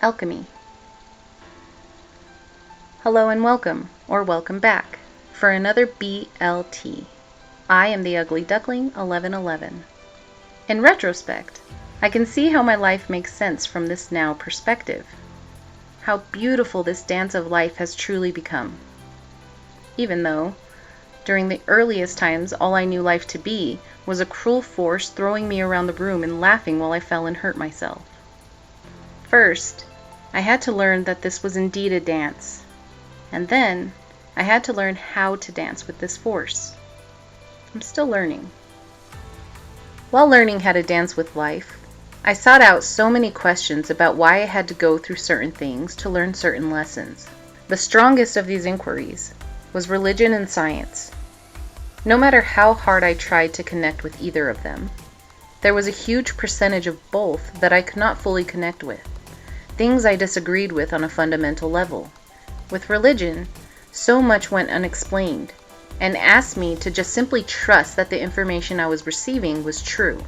Alchemy. Hello and welcome, or welcome back, for another BLT. I am the Ugly Duckling1111. In retrospect, I can see how my life makes sense from this now perspective. How beautiful this dance of life has truly become. Even though, during the earliest times, all I knew life to be was a cruel force throwing me around the room and laughing while I fell and hurt myself. First, I had to learn that this was indeed a dance. And then, I had to learn how to dance with this force. I'm still learning. While learning how to dance with life, I sought out so many questions about why I had to go through certain things to learn certain lessons. The strongest of these inquiries was religion and science. No matter how hard I tried to connect with either of them, there was a huge percentage of both that I could not fully connect with. Things I disagreed with on a fundamental level. With religion, so much went unexplained, and asked me to just simply trust that the information I was receiving was true,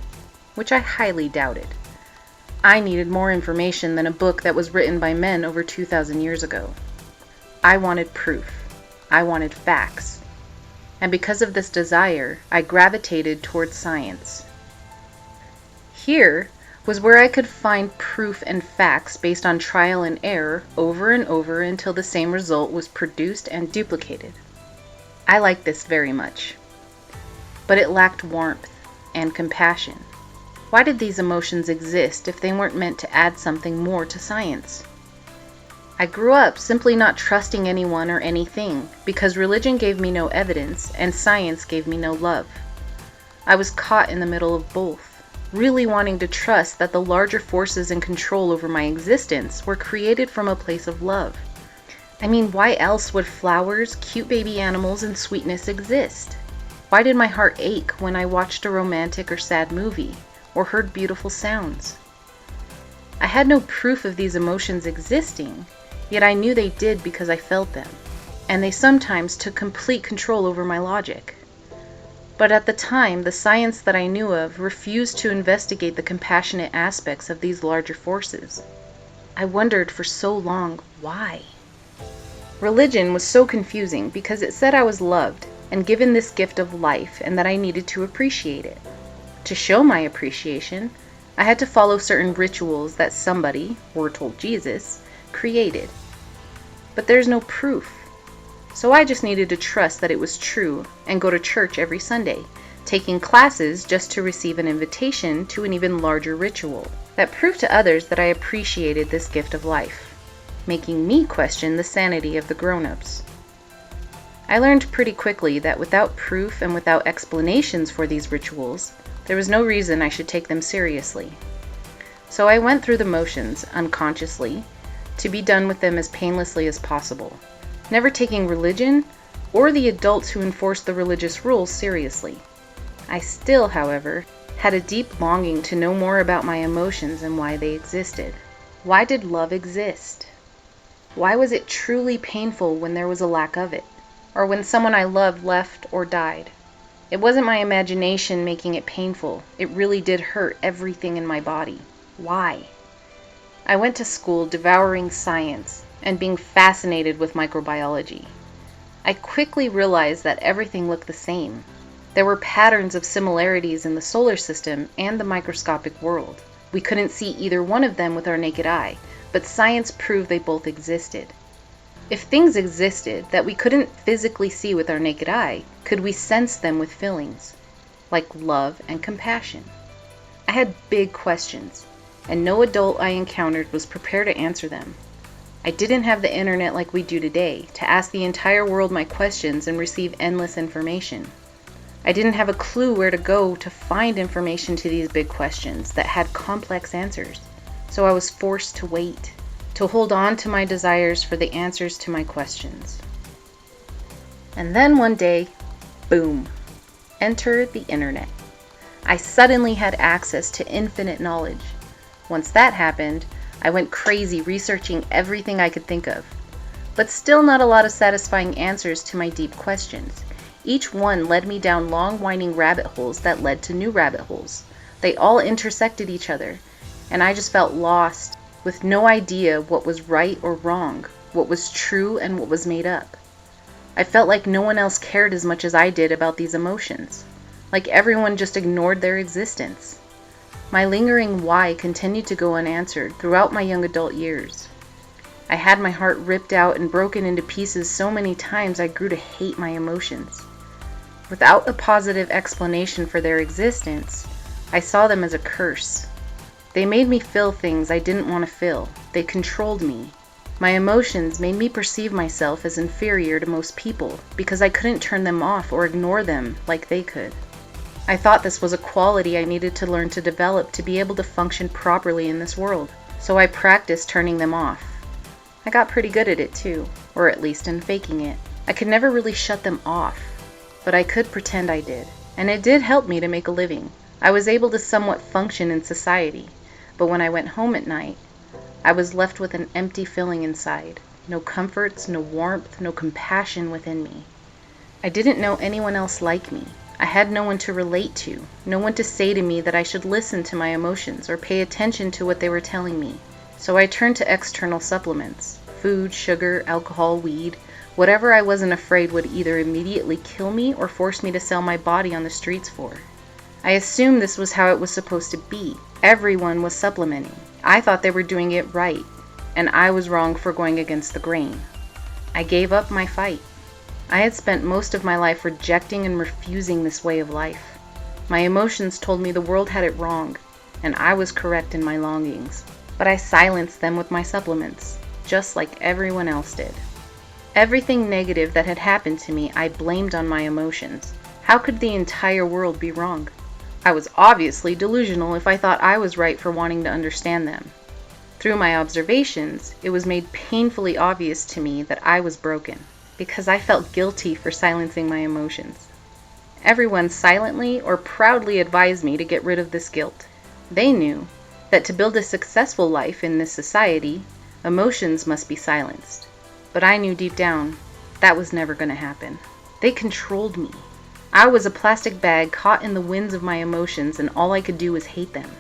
which I highly doubted. I needed more information than a book that was written by men over 2,000 years ago. I wanted proof. I wanted facts. And because of this desire, I gravitated towards science. Here was where I could find proof and facts based on trial and error over and over until the same result was produced and duplicated. I liked this very much. But it lacked warmth and compassion. Why did these emotions exist if they weren't meant to add something more to science? I grew up simply not trusting anyone or anything because religion gave me no evidence and science gave me no love. I was caught in the middle of both, really wanting to trust that the larger forces in control over my existence were created from a place of love. I mean, why else would flowers, cute baby animals, and sweetness exist? Why did my heart ache when I watched a romantic or sad movie, or heard beautiful sounds? I had no proof of these emotions existing, yet I knew they did because I felt them, and they sometimes took complete control over my logic. But at the time, the science that I knew of refused to investigate the compassionate aspects of these larger forces. I wondered for so long, why? Religion was so confusing because it said I was loved and given this gift of life and that I needed to appreciate it. To show my appreciation, I had to follow certain rituals that somebody, we're told Jesus, created. But there's no proof. So I just needed to trust that it was true and go to church every Sunday, taking classes just to receive an invitation to an even larger ritual that proved to others that I appreciated this gift of life, making me question the sanity of the grown-ups. I learned pretty quickly that without proof and without explanations for these rituals, there was no reason I should take them seriously. So I went through the motions, unconsciously, to be done with them as painlessly as possible, never taking religion or the adults who enforced the religious rules seriously. I still, however, had a deep longing to know more about my emotions and why they existed. Why did love exist? Why was it truly painful when there was a lack of it, or when someone I loved left or died? It wasn't my imagination making it painful. It really did hurt everything in my body. Why? I went to school devouring science and being fascinated with microbiology. I quickly realized that everything looked the same. There were patterns of similarities in the solar system and the microscopic world. We couldn't see either one of them with our naked eye, but science proved they both existed. If things existed that we couldn't physically see with our naked eye, could we sense them with feelings, like love and compassion? I had big questions, and no adult I encountered was prepared to answer them. I didn't have the internet like we do today to ask the entire world my questions and receive endless information. I didn't have a clue where to go to find information to these big questions that had complex answers. So I was forced to wait, to hold on to my desires for the answers to my questions. And then one day, boom, enter the internet. I suddenly had access to infinite knowledge. Once that happened, I went crazy researching everything I could think of, but still not a lot of satisfying answers to my deep questions. Each one led me down long winding rabbit holes that led to new rabbit holes. They all intersected each other, and I just felt lost with no idea what was right or wrong, what was true and what was made up. I felt like no one else cared as much as I did about these emotions, like everyone just ignored their existence. My lingering why continued to go unanswered throughout my young adult years. I had my heart ripped out and broken into pieces so many times I grew to hate my emotions. Without a positive explanation for their existence, I saw them as a curse. They made me feel things I didn't want to feel. They controlled me. My emotions made me perceive myself as inferior to most people because I couldn't turn them off or ignore them like they could. I thought this was a quality I needed to learn to develop to be able to function properly in this world, so I practiced turning them off. I got pretty good at it too, or at least in faking it. I could never really shut them off, but I could pretend I did, and it did help me to make a living. I was able to somewhat function in society, but when I went home at night, I was left with an empty feeling inside. No comforts, no warmth, no compassion within me. I didn't know anyone else like me. I had no one to relate to, no one to say to me that I should listen to my emotions or pay attention to what they were telling me. So I turned to external supplements, food, sugar, alcohol, weed, whatever I wasn't afraid would either immediately kill me or force me to sell my body on the streets for. I assumed this was how it was supposed to be. Everyone was supplementing. I thought they were doing it right, and I was wrong for going against the grain. I gave up my fight. I had spent most of my life rejecting and refusing this way of life. My emotions told me the world had it wrong, and I was correct in my longings. But I silenced them with my supplements, just like everyone else did. Everything negative that had happened to me, I blamed on my emotions. How could the entire world be wrong? I was obviously delusional if I thought I was right for wanting to understand them. Through my observations, it was made painfully obvious to me that I was broken, because I felt guilty for silencing my emotions. Everyone silently or proudly advised me to get rid of this guilt. They knew that to build a successful life in this society, emotions must be silenced. But I knew deep down that was never going to happen. They controlled me. I was a plastic bag caught in the winds of my emotions, and all I could do was hate them.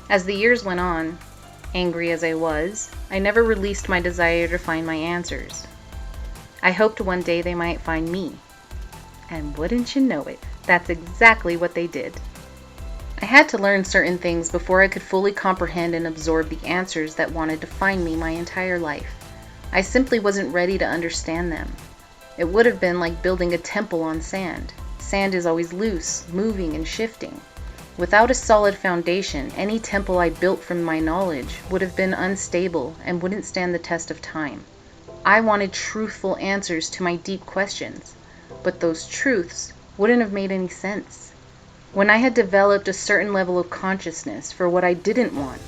As the years went on, angry as I was, I never released my desire to find my answers. I hoped one day they might find me. And wouldn't you know it, that's exactly what they did. I had to learn certain things before I could fully comprehend and absorb the answers that wanted to find me my entire life. I simply wasn't ready to understand them. It would have been like building a temple on sand. Sand is always loose, moving, and shifting. Without a solid foundation, any temple I built from my knowledge would have been unstable and wouldn't stand the test of time. I wanted truthful answers to my deep questions, but those truths wouldn't have made any sense. When I had developed a certain level of consciousness for what I didn't want,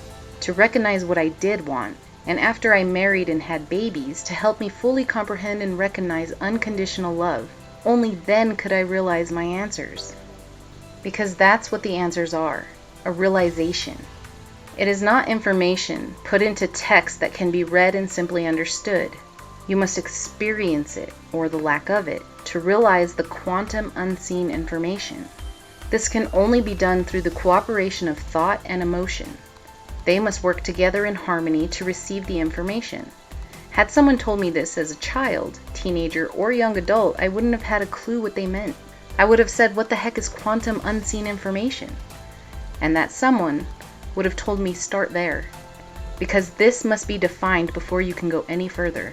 to recognize what I did want, and after I married and had babies, to help me fully comprehend and recognize unconditional love, only then could I realize my answers. Because that's what the answers are, a realization. It is not information put into text that can be read and simply understood. You must experience it, or the lack of it, to realize the quantum unseen information. This can only be done through the cooperation of thought and emotion. They must work together in harmony to receive the information. Had someone told me this as a child, teenager, or young adult, I wouldn't have had a clue what they meant. I would have said, what the heck is quantum unseen information? And that someone would have told me, start there, because this must be defined before you can go any further.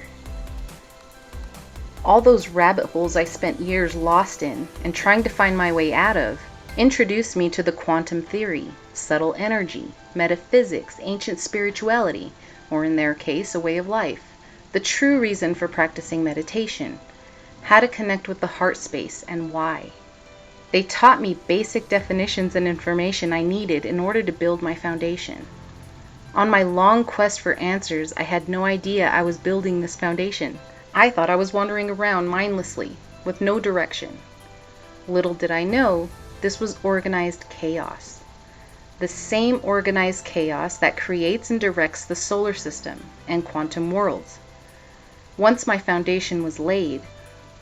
All those rabbit holes I spent years lost in and trying to find my way out of introduced me to the quantum theory, subtle energy, metaphysics, ancient spirituality, or in their case, a way of life, the true reason for practicing meditation, how to connect with the heart space, and why. They taught me basic definitions and information I needed in order to build my foundation. On my long quest for answers, I had no idea I was building this foundation. I thought I was wandering around mindlessly, with no direction. Little did I know, this was organized chaos. The same organized chaos that creates and directs the solar system and quantum worlds. Once my foundation was laid,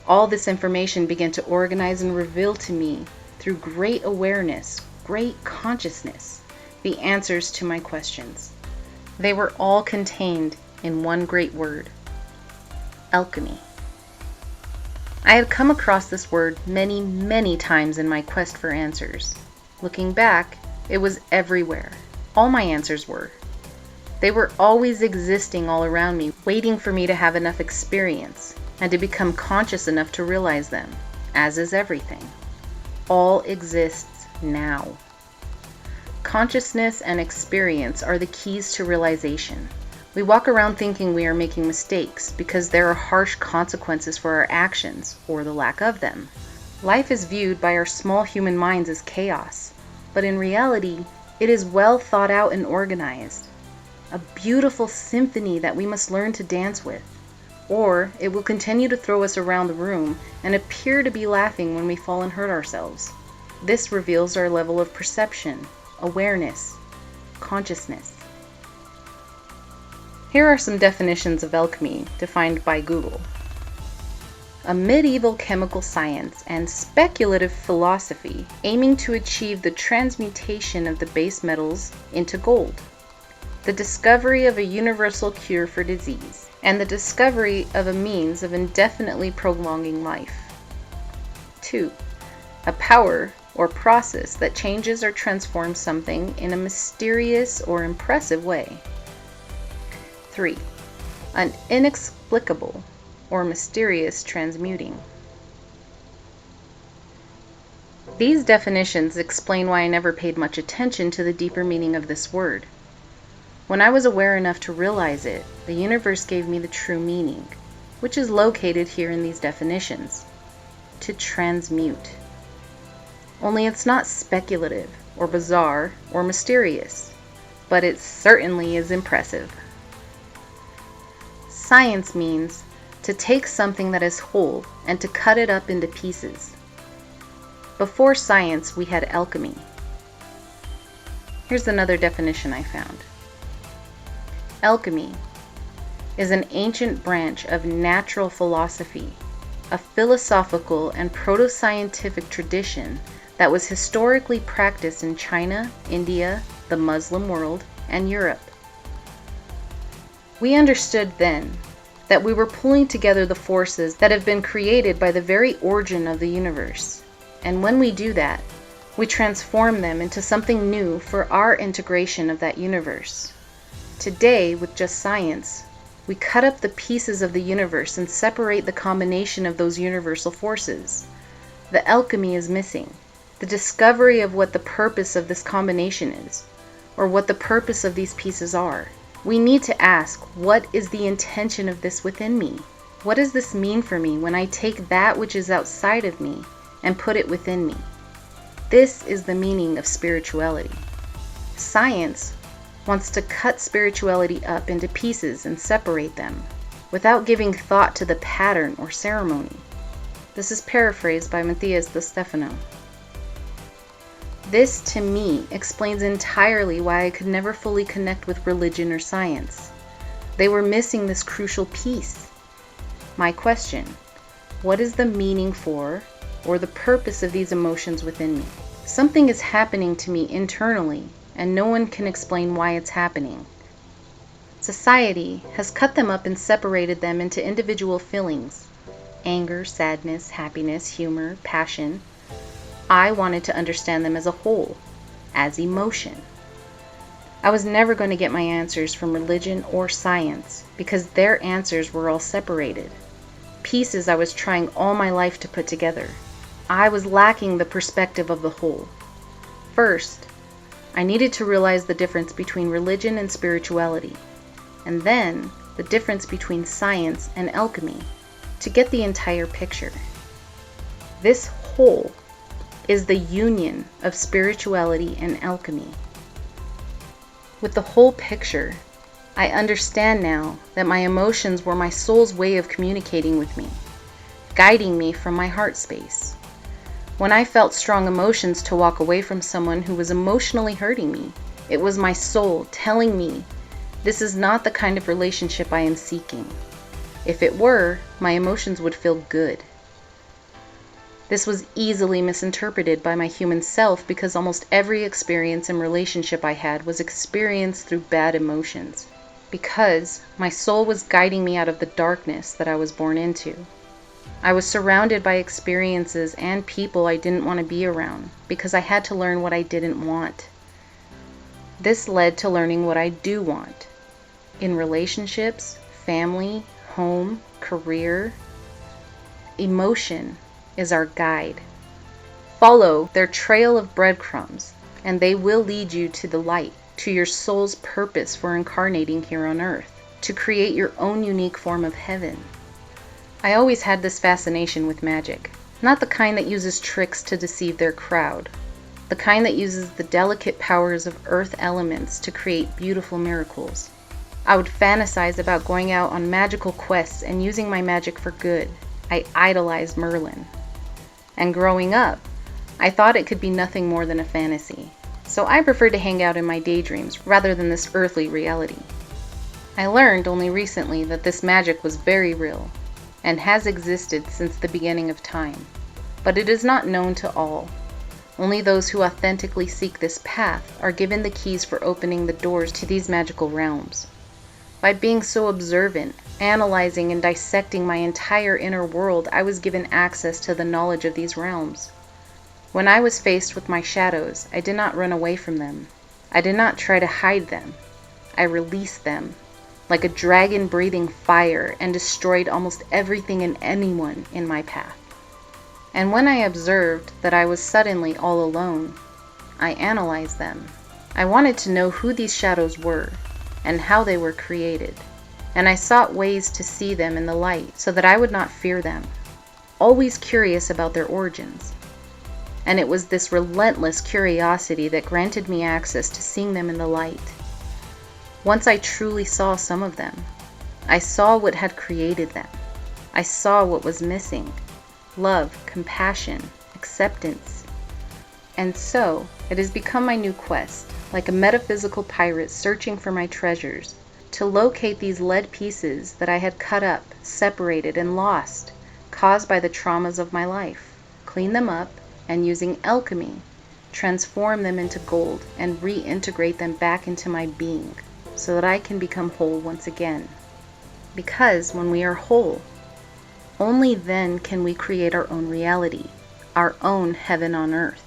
all this information began to organize and reveal to me, through great awareness, great consciousness, the answers to my questions. They were all contained in one great word: alchemy. I had come across this word many, many times in my quest for answers. Looking back, it was everywhere. All my answers were. They were always existing all around me, waiting for me to have enough experience and to become conscious enough to realize them, as is everything. All exists now. Consciousness and experience are the keys to realization. We walk around thinking we are making mistakes because there are harsh consequences for our actions, or the lack of them. Life is viewed by our small human minds as chaos, but in reality, it is well thought out and organized. A beautiful symphony that we must learn to dance with, or it will continue to throw us around the room and appear to be laughing when we fall and hurt ourselves. This reveals our level of perception, awareness, consciousness. Here are some definitions of alchemy defined by Google. A medieval chemical science and speculative philosophy aiming to achieve the transmutation of the base metals into gold. The discovery of a universal cure for disease, and the discovery of a means of indefinitely prolonging life. 2. A power or process that changes or transforms something in a mysterious or impressive way. 3. An inexplicable or mysterious transmuting. These definitions explain why I never paid much attention to the deeper meaning of this word. When I was aware enough to realize it, the universe gave me the true meaning, which is located here in these definitions: to transmute. Only it's not speculative, or bizarre, or mysterious, but it certainly is impressive. Science means to take something that is whole and to cut it up into pieces. Before science, we had alchemy. Here's another definition I found. Alchemy is an ancient branch of natural philosophy, a philosophical and proto-scientific tradition that was historically practiced in China, India, the Muslim world, and Europe. We understood then that we were pulling together the forces that have been created by the very origin of the universe, and when we do that, we transform them into something new for our integration of that universe. Today, with just science, we cut up the pieces of the universe and separate the combination of those universal forces. The alchemy is missing, the discovery of what the purpose of this combination is, or what the purpose of these pieces are. We need to ask, what is the intention of this within me? What does this mean for me when I take that which is outside of me and put it within me? This is the meaning of spirituality. Science wants to cut spirituality up into pieces and separate them, without giving thought to the pattern or ceremony. This is paraphrased by Matthias de Stefano. This, to me, explains entirely why I could never fully connect with religion or science. They were missing this crucial piece. My question: what is the meaning for, or the purpose of these emotions within me? Something is happening to me internally, and no one can explain why it's happening. Society has cut them up and separated them into individual feelings: anger, sadness, happiness, humor, passion. I wanted to understand them as a whole, as emotion. I was never going to get my answers from religion or science because their answers were all separated, pieces I was trying all my life to put together. I was lacking the perspective of the whole. First, I needed to realize the difference between religion and spirituality, and then the difference between science and alchemy, to get the entire picture. This whole is the union of spirituality and alchemy. With the whole picture, I understand now that my emotions were my soul's way of communicating with me, guiding me from my heart space. When I felt strong emotions to walk away from someone who was emotionally hurting me, it was my soul telling me, this is not the kind of relationship I am seeking. If it were, my emotions would feel good. This was easily misinterpreted by my human self because almost every experience and relationship I had was experienced through bad emotions. Because my soul was guiding me out of the darkness that I was born into. I was surrounded by experiences and people I didn't want to be around because I had to learn what I didn't want. This led to learning what I do want. In relationships, family, home, career, emotion is our guide. Follow their trail of breadcrumbs, and they will lead you to the light, to your soul's purpose for incarnating here on earth, to create your own unique form of heaven. I always had this fascination with magic, not the kind that uses tricks to deceive their crowd, the kind that uses the delicate powers of earth elements to create beautiful miracles. I would fantasize about going out on magical quests and using my magic for good. I idolized Merlin. And growing up, I thought it could be nothing more than a fantasy. So I preferred to hang out in my daydreams rather than this earthly reality. I learned only recently that this magic was very real and has existed since the beginning of time. But it is not known to all. Only those who authentically seek this path are given the keys for opening the doors to these magical realms. By being so observant, analyzing and dissecting my entire inner world, I was given access to the knowledge of these realms. When I was faced with my shadows, I did not run away from them. I did not try to hide them. I released them, like a dragon breathing fire, and destroyed almost everything and anyone in my path. And when I observed that I was suddenly all alone, I analyzed them. I wanted to know who these shadows were and how they were created, and I sought ways to see them in the light so that I would not fear them, always curious about their origins. And it was this relentless curiosity that granted me access to seeing them in the light. Once I truly saw some of them, I saw what had created them. I saw what was missing: love, compassion, acceptance. And so, it has become my new quest, like a metaphysical pirate searching for my treasures, to locate these lead pieces that I had cut up, separated, and lost, caused by the traumas of my life, clean them up, and using alchemy, transform them into gold and reintegrate them back into my being, so that I can become whole once again. Because when we are whole, only then can we create our own reality, our own heaven on earth.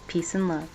Peace and love.